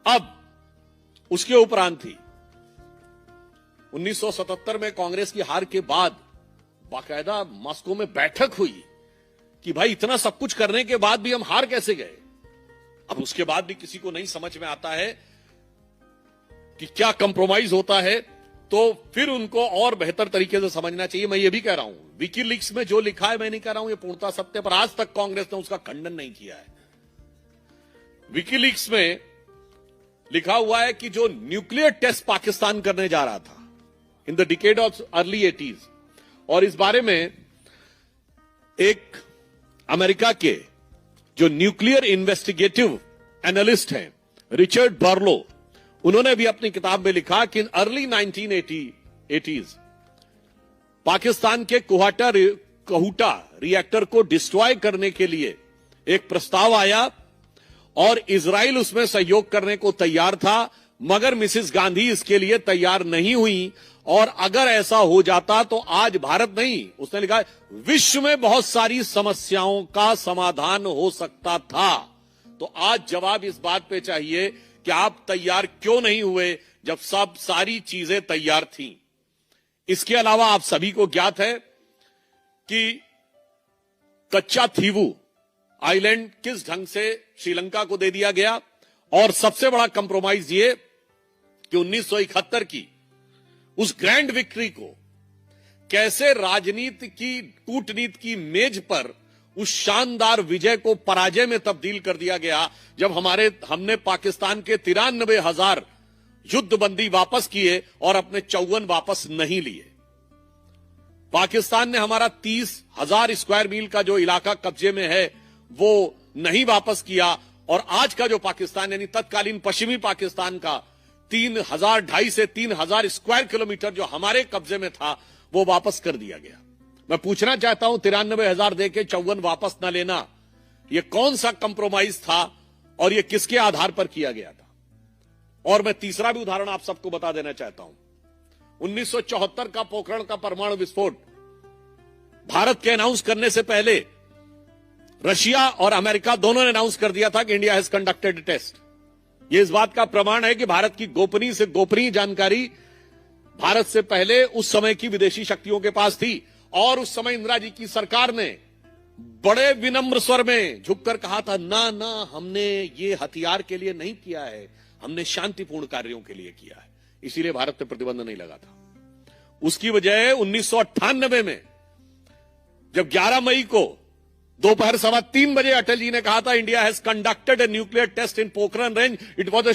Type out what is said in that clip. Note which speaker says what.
Speaker 1: अब उसके उपरांत थी 1977 में कांग्रेस की हार के बाद बाकायदा मॉस्को में बैठक हुई कि भाई इतना सब कुछ करने के बाद भी हम हार कैसे गए। अब उसके बाद भी किसी को नहीं समझ में आता है कि क्या कंप्रोमाइज होता है, तो फिर उनको और बेहतर तरीके से समझना चाहिए। मैं ये भी कह रहा हूं, विकीलीक्स में जो लिखा है मैं नहीं कह रहा हूं ये पूर्णतः सत्य, पर आज तक कांग्रेस ने उसका खंडन नहीं किया है। विकीलीक्स में लिखा हुआ है कि जो न्यूक्लियर टेस्ट पाकिस्तान करने जा रहा था in the decade of early 80s, और इस बारे में एक अमेरिका के जो न्यूक्लियर इन्वेस्टिगेटिव एनालिस्ट हैं रिचर्ड बर्लो, उन्होंने भी अपनी किताब में लिखा कि इन अर्ली 1980s पाकिस्तान के कहूटा रिएक्टर को डिस्ट्रॉय करने के लिए एक प्रस्ताव आया और इजराइल उसमें सहयोग करने को तैयार था, मगर मिसेस गांधी इसके लिए तैयार नहीं हुई। और अगर ऐसा हो जाता तो आज भारत नहीं, उसने लिखा विश्व में बहुत सारी समस्याओं का समाधान हो सकता था। तो आज जवाब इस बात पे चाहिए कि आप तैयार क्यों नहीं हुए जब सब सारी चीजें तैयार थीं। इसके अलावा आप सभी को ज्ञात है कि कच्चा थीवू आइलैंड किस ढंग से श्रीलंका को दे दिया गया, और सबसे बड़ा कंप्रोमाइज ये कि 1971 की उस ग्रैंड विक्ट्री को कैसे राजनीति की कूटनीति की मेज पर उस शानदार विजय को पराजय में तब्दील कर दिया गया, जब हमने पाकिस्तान के 93,000 युद्धबंदी वापस किए और अपने 54 वापस नहीं लिए। पाकिस्तान ने हमारा 30,000 स्क्वायर मील का जो इलाका कब्जे में है वो नहीं वापस किया, और आज का जो पाकिस्तान यानी तत्कालीन पश्चिमी पाकिस्तान का 2,500 से 3,000 स्क्वायर किलोमीटर जो हमारे कब्जे में था वो वापस कर दिया गया। मैं पूछना चाहता हूं 93,000 देके 54 वापस ना लेना, ये कौन सा कंप्रोमाइज था और ये किसके आधार पर किया गया था। और मैं तीसरा भी उदाहरण आप सबको बता देना चाहता हूं। 1974 का पोखरण का परमाणु विस्फोट भारत के अनाउंस करने से पहले रशिया और अमेरिका दोनों ने अनाउंस कर दिया था कि इंडिया हैज कंडक्टेड टेस्ट। यह इस बात का प्रमाण है कि भारत की गोपनीय से गोपनीय जानकारी भारत से पहले उस समय की विदेशी शक्तियों के पास थी, और उस समय इंदिरा जी की सरकार ने बड़े विनम्र स्वर में झुककर कहा था ना ना, हमने ये हथियार के लिए नहीं किया है, हमने शांतिपूर्ण कार्यों के लिए किया है, इसीलिए भारत पे प्रतिबंध नहीं लगा था। उसकी वजह 1998 में जब 11 मई को दोपहर 3:15 बजे अटल जी ने कहा था India has conducted a nuclear test in Pokhran range, it was a